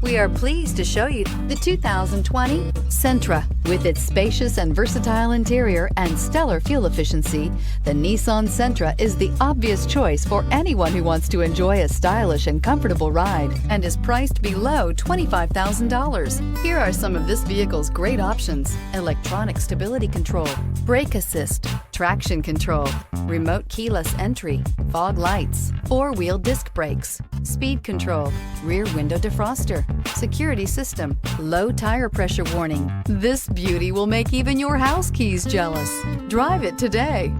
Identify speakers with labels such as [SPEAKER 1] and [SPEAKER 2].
[SPEAKER 1] We are pleased to show you the 2020 Sentra. With its spacious and versatile interior and stellar fuel efficiency, the Nissan Sentra is the obvious choice for anyone who wants to enjoy a stylish and comfortable ride and is priced below $25,000. Here are some of this vehicle's great options: electronic stability control, brake assist, traction control, remote keyless entry, fog lights, four-wheel disc brakes, speed control, rear window defroster, security system, low tire pressure warning. This beauty will make even your house keys jealous. Drive it today.